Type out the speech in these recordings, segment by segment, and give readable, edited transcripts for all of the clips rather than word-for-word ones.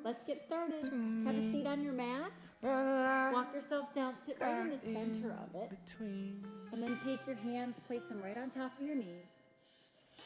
Let's get started. Have a seat on your mat. Walk yourself down. Sit right in the center of it. And then take your hands, place them right on top of your knees.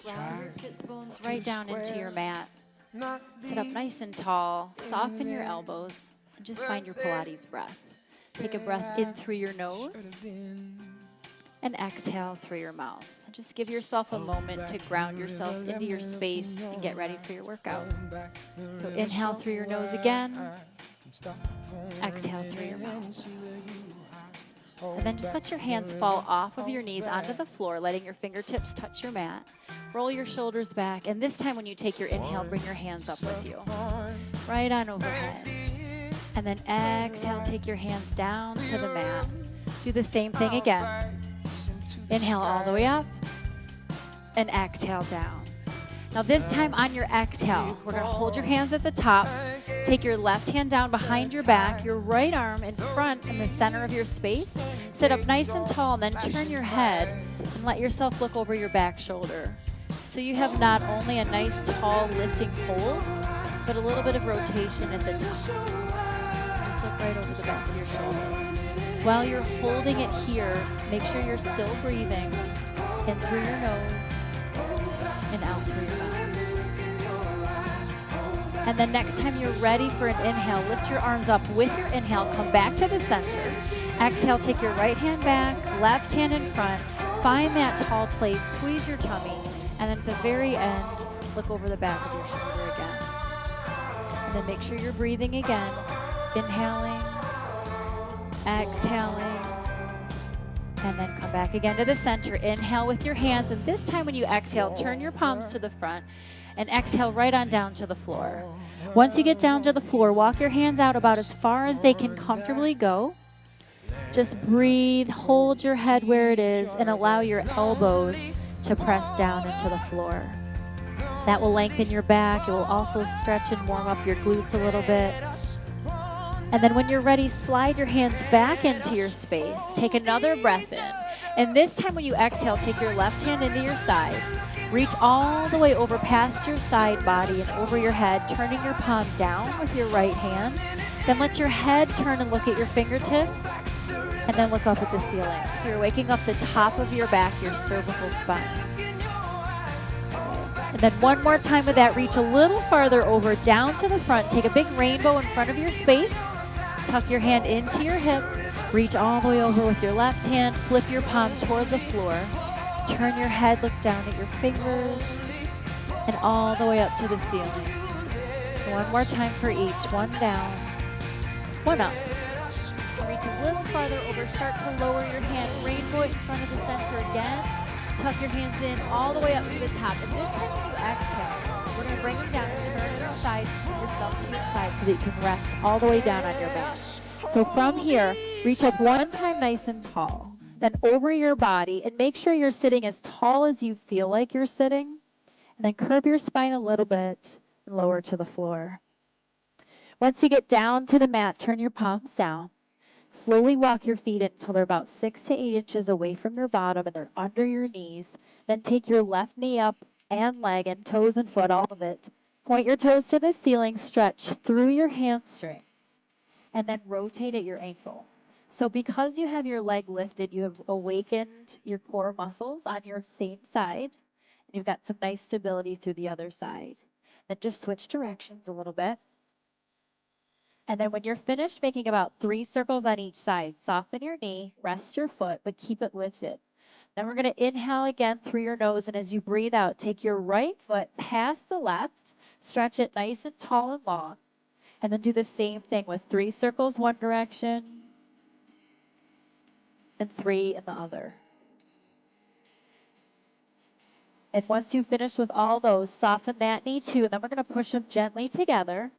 Ground your sits bones right down into your mat. Sit up nice and tall. Soften your elbows. And just find your Pilates breath. Take a breath in through your nose. And exhale through your mouth. Just give yourself a moment to ground yourself into your space and get ready for your workout. So inhale through your nose again. Exhale through your mouth. And then just let your hands fall off of your knees onto the floor, letting your fingertips touch your mat. Roll your shoulders back. And this time when you take your inhale, bring your hands up with you. Right on overhead. And then exhale, take your hands down to the mat. Do the same thing again. Inhale all the way up and exhale down. Now this time on your exhale, we're going to hold your hands at the top. Take your left hand down behind your back, your right arm in front in the center of your space. Sit up nice and tall and then turn your head and let yourself look over your back shoulder. So you have not only a nice tall lifting hold, but a little bit of rotation at the top. Just look right over the back of your shoulder. While you're holding it here, make sure you're still breathing in through your nose and out through your mouth. And then next time you're ready for an inhale, lift your arms up with your inhale, come back to the center. Exhale, take your right hand back, left hand in front. Find that tall place, squeeze your tummy, and then at the very end, look over the back of your shoulder again. And then make sure you're breathing again, inhaling, exhaling, and then come back again to the center. Inhale with your hands, and this time when you exhale, turn your palms to the front and exhale right on down to the floor. Once you get down to the floor, walk your hands out about as far as they can comfortably go. Just breathe, hold your head where it is, and allow your elbows to press down into the floor. That will lengthen your back. It will also stretch and warm up your glutes a little bit. And then when you're ready, slide your hands back into your space. Take another breath in. And this time when you exhale, take your left hand into your side. Reach all the way over past your side body and over your head, turning your palm down with your right hand. Then let your head turn and look at your fingertips. And then look up at the ceiling. So you're waking up the top of your back, your cervical spine. And then one more time with that, reach a little farther over, down to the front. Take a big rainbow in front of your space. Tuck your hand into your hip. Reach all the way over with your left hand. Flip your palm toward the floor. Turn your head, look down at your fingers, and all the way up to the ceiling. One more time for each. One down, one up. Reach a little farther over. Start to lower your hand. Rainbow in front of the center again. Tuck your hands in all the way up to the top. And this time when you exhale, we're going to bring them down and turn yourself to your side so that you can rest all the way down on your back. So from here, reach up one time nice and tall. Then over your body, and make sure you're sitting as tall as you feel like you're sitting. And then curve your spine a little bit and lower to the floor. Once you get down to the mat, turn your palms down. Slowly walk your feet until they're about 6 to 8 inches away from your bottom and they're under your knees. Then take your left knee up and leg and toes and foot, all of it. Point your toes to the ceiling, stretch through your hamstrings, and then rotate at your ankle. So because you have your leg lifted, you have awakened your core muscles on your same side, and you've got some nice stability through the other side. Then just switch directions a little bit. And then when you're finished making about 3 circles on each side, soften your knee, rest your foot, but keep it lifted. Then we're going to inhale again through your nose, and as you breathe out, take your right foot past the left, stretch it nice and tall and long, and then do the same thing with 3 circles one direction, and 3 in the other. And once you've finished with all those, soften that knee too, and then we're going to push them gently together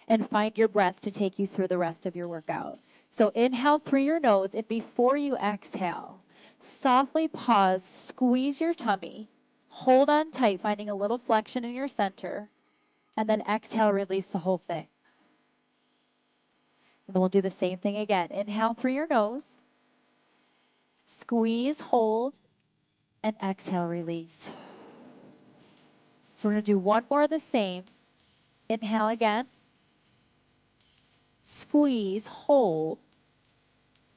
and find your breath to take you through the rest of your workout. So inhale through your nose, and before you exhale, softly pause, squeeze your tummy, hold on tight, finding a little flexion in your center, and then exhale, release the whole thing. And then we'll do the same thing again. Inhale through your nose, squeeze, hold, and exhale, release. So we're going to do one more of the same. Inhale again. squeeze, hold.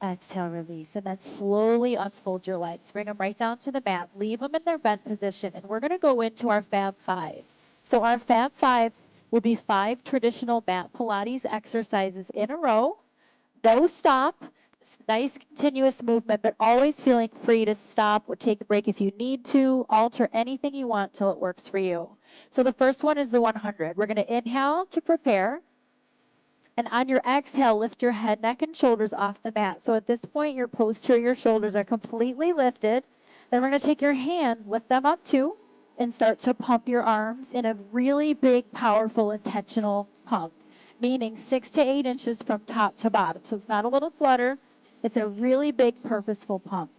Exhale, release, and then slowly unfold your legs. Bring them right down to the mat. Leave them in their bent position, and we're going to go into our Fab 5. So our Fab 5 will be 5 traditional mat Pilates exercises in a row. No stop. Nice continuous movement, but always feeling free to stop or take a break if you need to. Alter anything you want till it works for you. So the first one is the 100. We're going to inhale to prepare. And on your exhale, lift your head, neck, and shoulders off the mat. So at this point, your posterior shoulders are completely lifted. Then we're going to take your hand, lift them up too, and start to pump your arms in a really big, powerful, intentional pump, meaning 6 to 8 inches from top to bottom. So it's not a little flutter. It's a really big, purposeful pump.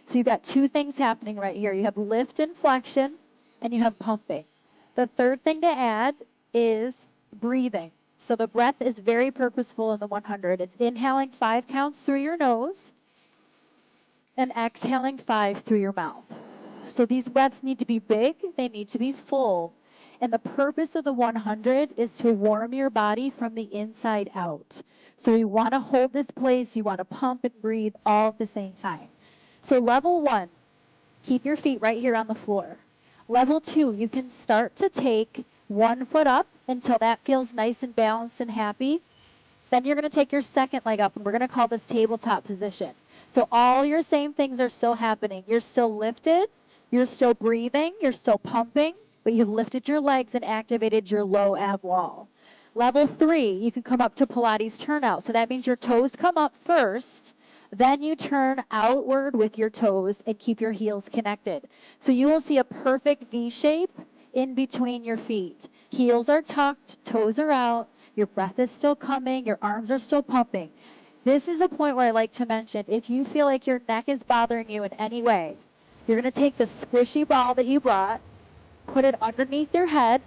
So you've got 2 things happening right here. You have lift and flexion, and you have pumping. The third thing to add is breathing. So the breath is very purposeful in the 100. It's inhaling 5 counts through your nose and exhaling 5 through your mouth. So these breaths need to be big, they need to be full. And the purpose of the 100 is to warm your body from the inside out. So you want to hold this place, you want to pump and breathe all at the same time. So level 1, keep your feet right here on the floor. Level 2, you can start to take 1 foot up until that feels nice and balanced and happy. Then you're going to take your second leg up, and we're going to call this tabletop position. So all your same things are still happening. You're still lifted, you're still breathing, you're still pumping, but you've lifted your legs and activated your low ab wall. Level 3, you can come up to Pilates turnout. So that means your toes come up first, then you turn outward with your toes and keep your heels connected. So you will see a perfect V shape in between your feet. Heels are tucked, toes are out, your breath is still coming, your arms are still pumping. This is a point where I like to mention, if you feel like your neck is bothering you in any way, you're going to take the squishy ball that you brought, put it underneath your head,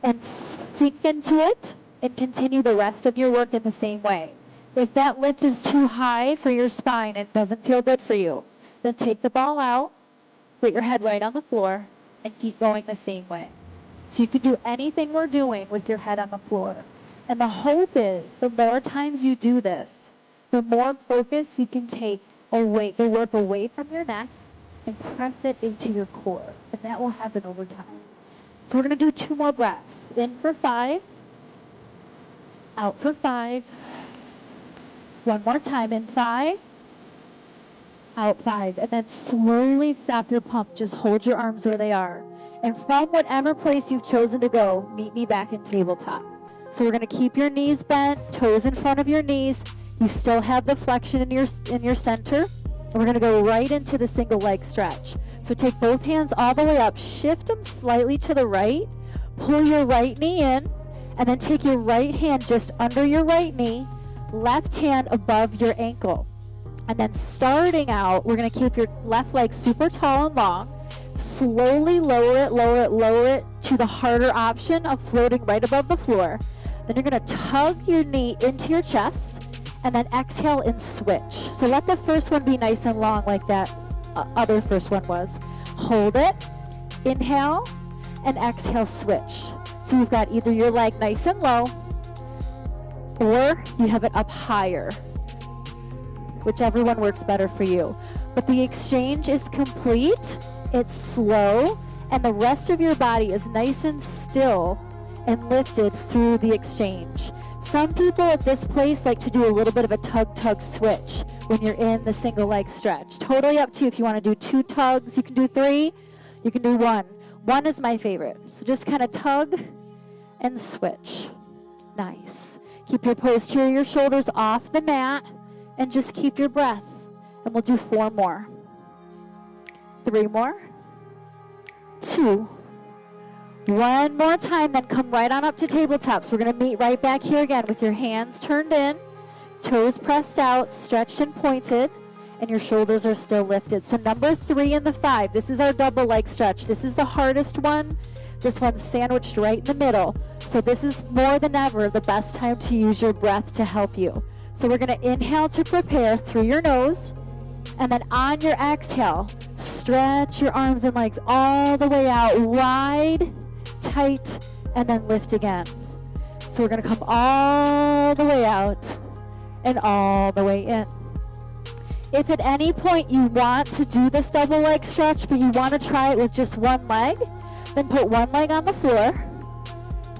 and sink into it, and continue the rest of your work in the same way. If that lift is too high for your spine and doesn't feel good for you, then take the ball out, put your head right on the floor, and keep going the same way. So you can do anything we're doing with your head on the floor. And the hope is, the more times you do this, the more focus you can take away, the work away from your neck and press it into your core. And that will happen over time. So we're going to do 2 more breaths. In for 5, out for 5. One more time, in 5, out 5. And then slowly stop your pump. Just hold your arms where they are. And from whatever place you've chosen to go, meet me back in tabletop. So we're going to keep your knees bent, toes in front of your knees. You still have the flexion in your center. And we're going to go right into the single leg stretch. So take both hands all the way up, shift them slightly to the right, pull your right knee in, and then take your right hand just under your right knee, left hand above your ankle. And then starting out, we're going to keep your left leg super tall and long. Slowly lower it to the harder option of floating right above the floor. Then you're going to tug your knee into your chest and then exhale and switch. So let the first one be nice and long like that other first one was. Hold it, inhale, and exhale, switch. So you've got either your leg nice and low or you have it up higher, whichever one works better for you. But the exchange is complete. It's slow, and the rest of your body is nice and still and lifted through the exchange. Some people at this place like to do a little bit of a tug-tug switch when you're in the single leg stretch. Totally up to you. If you want to do 2 tugs, you can do 3, you can do 1. 1 is my favorite. So just kind of tug and switch. Nice. Keep your posterior shoulders off the mat and just keep your breath. And we'll do 4 more. 3 more. 2. 1 more time, then come right on up to tabletops. We're going to meet right back here again with your hands turned in, toes pressed out, stretched and pointed, and your shoulders are still lifted. So number 3 and the 5, this is our double leg stretch. This is the hardest one. This one's sandwiched right in the middle. So this is more than ever the best time to use your breath to help you. So we're going to inhale to prepare through your nose, and then on your exhale, stretch your arms and legs all the way out, wide, tight, and then lift again. So we're going to come all the way out. and all the way in. If at any point you want to do this double leg stretch, but you want to try it with just one leg, then put one leg on the floor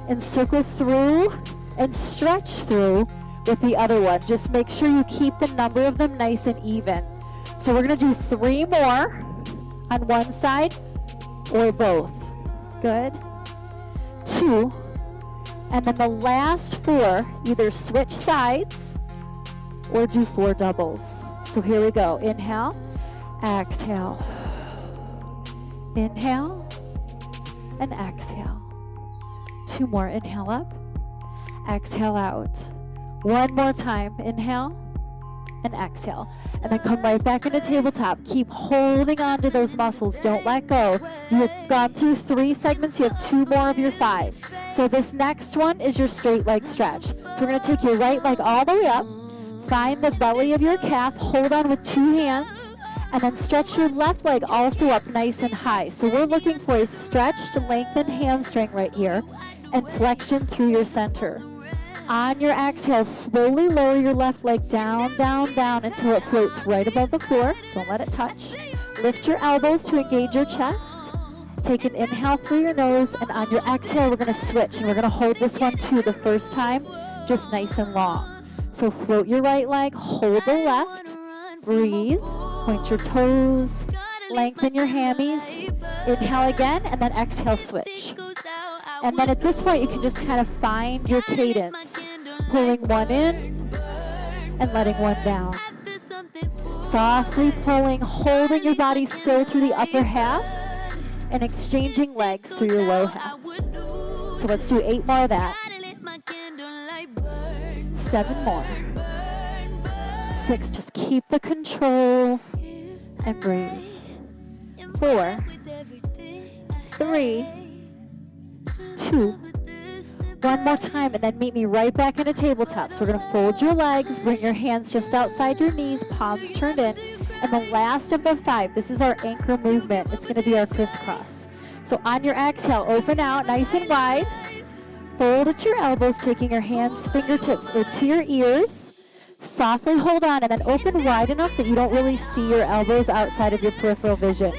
and circle through and stretch through with the other one. Just make sure you keep the number of them nice and even. So we're going to do 3 more on one side or both. Good. 2. And then the last 4, either switch sides or do 4 doubles. So here we go. Inhale, exhale. Inhale and exhale. 2 more. Inhale up, exhale out. 1 more time. Inhale and exhale. And then come right back into tabletop. Keep holding on to those muscles. Don't let go. You have gone through 3 segments. You have 2 more of your 5. So this next one is your straight leg stretch. So we're going to take your right leg all the way up. Find the belly of your calf. Hold on with 2 hands. And then stretch your left leg also up nice and high. So we're looking for a stretched, lengthened hamstring right here and flexion through your center. On your exhale, slowly lower your left leg down, down, down until it floats right above the floor. Don't let it touch. Lift your elbows to engage your chest. Take an inhale through your nose, and on your exhale, we're going to switch, and we're going to hold this one too the first time, just nice and long. So float your right leg, hold the left, breathe, point your toes, lengthen your hammies, inhale again, and then exhale, switch. And then at this point, you can just kind of find your cadence, pulling one in and letting one down. Softly pulling, holding your body still through the upper half and exchanging legs through your low half. So let's do 8 more of that. 7 more. 6, just keep the control and breathe. 4, 3, 2, 1 more time, and then meet me right back in a tabletop. So we're going to fold your legs, bring your hands just outside your knees, palms turned in, and the last of the 5, this is our anchor movement. It's going to be our crisscross. So on your exhale, open out nice and wide, fold at your elbows, taking your hands, fingertips into your ears, softly hold on, and then open wide enough that you don't really see your elbows outside of your peripheral vision.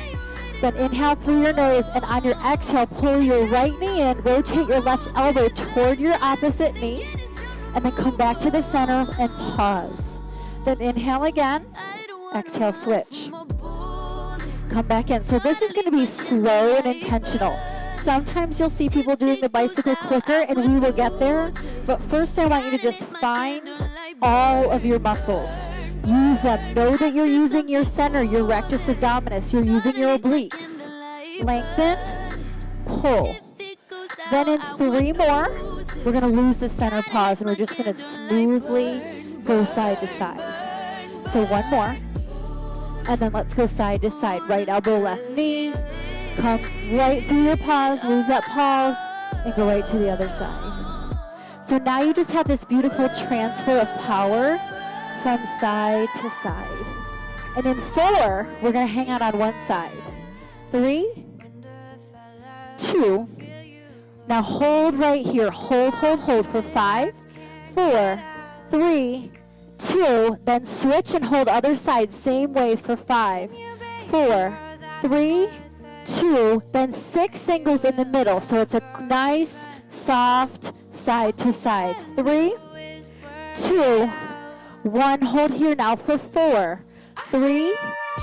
Then inhale through your nose, and on your exhale, pull your right knee in, rotate your left elbow toward your opposite knee, and then come back to the center and pause. Then inhale again, exhale, switch. Come back in. So this is going to be slow and intentional. Sometimes you'll see people doing the bicycle quicker, and we will get there, but first I want you to just find all of your muscles. Use them. Know that you're using your center, your rectus abdominis. You're using your obliques. Lengthen, pull. Then in 3 more, we're going to lose the center pause, and we're just going to smoothly go side to side. So 1 more. And then let's go side to side. Right elbow, left knee. Come right through your pause, lose that pause, and go right to the other side. So now you just have this beautiful transfer of power from side to side. And in 4, we're going to hang out on one side. 3, 2. Now hold right here. Hold, hold, hold for 5, 4, 3, 2. Then switch and hold other side. Same way for 5, 4, 3, 2. Then 6 singles in the middle. So it's a nice, soft side to side. 3, 2, 1. Hold here now for 4, 3,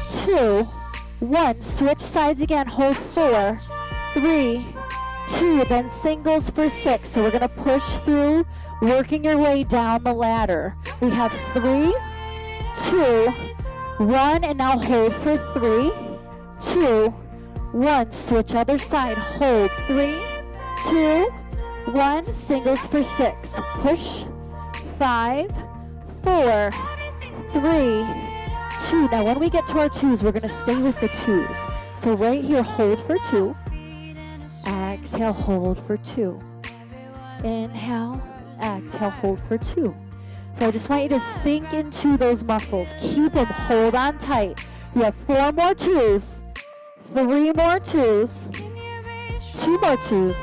2, 1. Switch sides again. Hold 4, 3, 2. Then singles for 6. So we're going to push through, working your way down the ladder. We have 3, 2, 1. And now hold for 3, 2, 1. Switch other side. Hold 3, 2, 1. Singles for 6. Push 5, 4, 3, 2. Now when we get to our 2s, we're going to stay with the 2s. So right here, hold for 2. Exhale, hold for 2. Inhale, exhale, hold for 2. So I just want you to sink into those muscles. Keep them, hold on tight. You have 4 more 2s, 3 more 2s, 2 more 2s.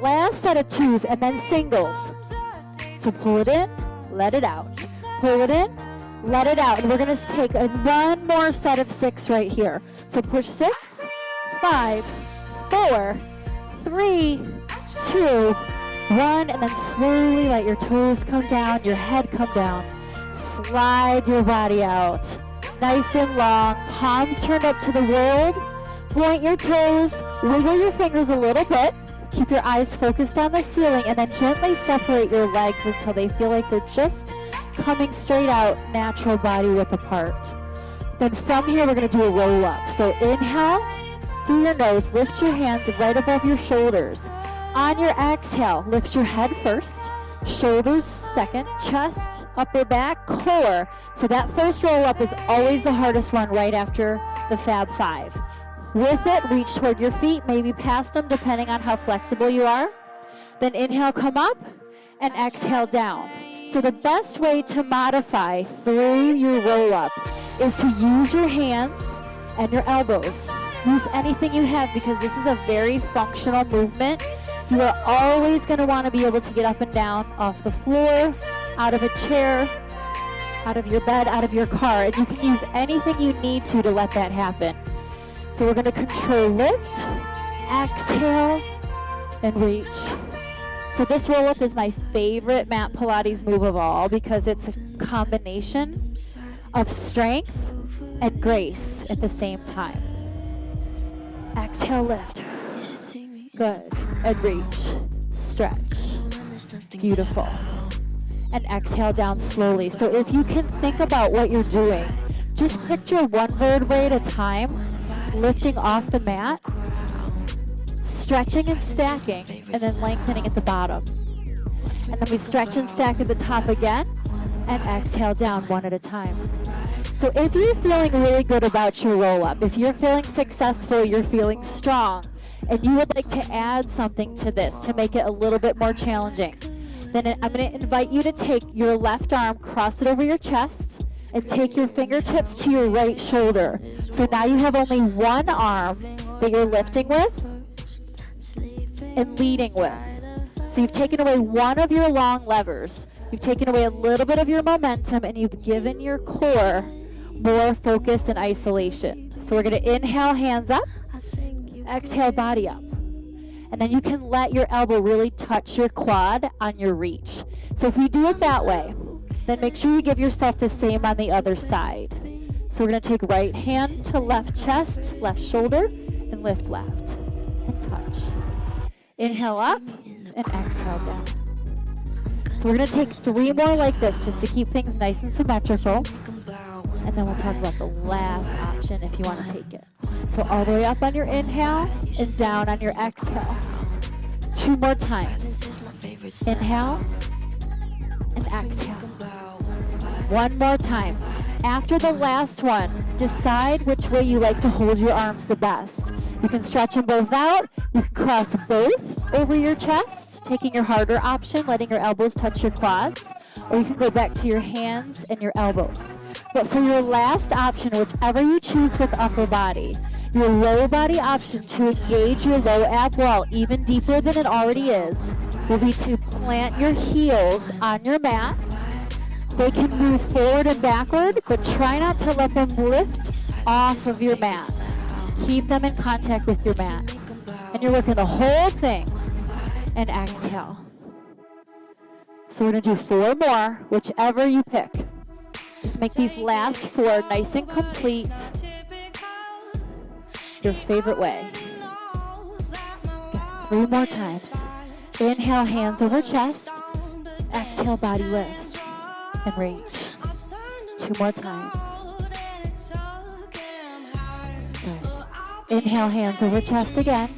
Last set of 2s, and then singles. So pull it in, let it out. Pull it in, let it out. And we're going to take one more set of 6 right here. So push 6, 5, 4, 3, 2, 1, and then slowly let your toes come down, your head come down. Slide your body out. Nice and long, palms turned up to the world. Point your toes, wiggle your fingers a little bit. Keep your eyes focused on the ceiling, and then gently separate your legs until they feel like they're just coming straight out, natural body width apart. Then from here, we're going to do a roll up. So inhale through your nose, lift your hands right above your shoulders. On your exhale, lift your head first, shoulders second, chest, upper back, core. So that first roll up is always the hardest one right after the Fab 5. With it, reach toward your feet, maybe past them depending on how flexible you are. Then inhale, come up, and exhale down. So the best way to modify through your roll up is to use your hands and your elbows. Use anything you have because this is a very functional movement. You are always going to want to be able to get up and down off the floor, out of a chair, out of your bed, out of your car. And you can use anything you need to let that happen. So we're going to control lift, exhale, and reach. So this roll-up is my favorite mat Pilates move of all because it's a combination of strength and grace at the same time. Exhale, lift. Good. And reach. Stretch. Beautiful. And exhale down slowly. So if you can think about what you're doing, just picture one vertebrae at a time, lifting off the mat, stretching and stacking, and then lengthening at the bottom. And then we stretch and stack at the top again, and exhale down one at a time. So if you're feeling really good about your roll-up, if you're feeling successful, you're feeling strong, and you would like to add something to this to make it a little bit more challenging, then I'm going to invite you to take your left arm, cross it over your chest, and take your fingertips to your right shoulder. So now you have only one arm that you're lifting with and leading with. So you've taken away one of your long levers. You've taken away a little bit of your momentum, and you've given your core more focus and isolation. So we're going to inhale, hands up, exhale, body up. And then you can let your elbow really touch your quad on your reach. So if we do it that way, then make sure you give yourself the same on the other side. So we're going to take right hand to left chest, left shoulder, and lift left. And touch. Inhale up, and exhale down. So we're going to take 3 more like this just to keep things nice and symmetrical. And then we'll talk about the last option if you want to take it. So all the way up on your inhale and down on your exhale. 2 more times. Inhale and exhale. 1 more time. After the last one, decide which way you like to hold your arms the best. You can stretch them both out. You can cross both over your chest, taking your harder option, letting your elbows touch your quads. Or you can go back to your hands and your elbows. But for your last option, whichever you choose with upper body, your lower body option to engage your low ab wall even deeper than it already is will be to plant your heels on your mat. They can move forward and backward, but try not to let them lift off of your mat. Keep them in contact with your mat. And you're working the whole thing. And exhale. So we're going to do 4 more, whichever you pick. Just make these last 4 nice and complete. Your favorite way. 3 more times. Inhale, hands over chest. Exhale, body lifts. And reach. 2 more times. Good. Inhale, hands over chest again.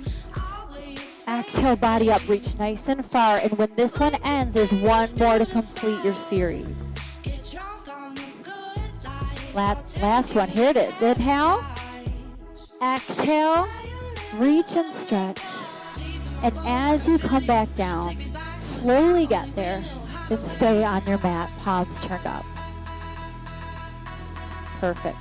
Exhale, body up, reach nice and far. And when this one ends, there's 1 more to complete your series. Last one, here it is. Inhale, exhale, reach and stretch. And as you come back down, slowly get there and stay on your mat, palms turned up. Perfect.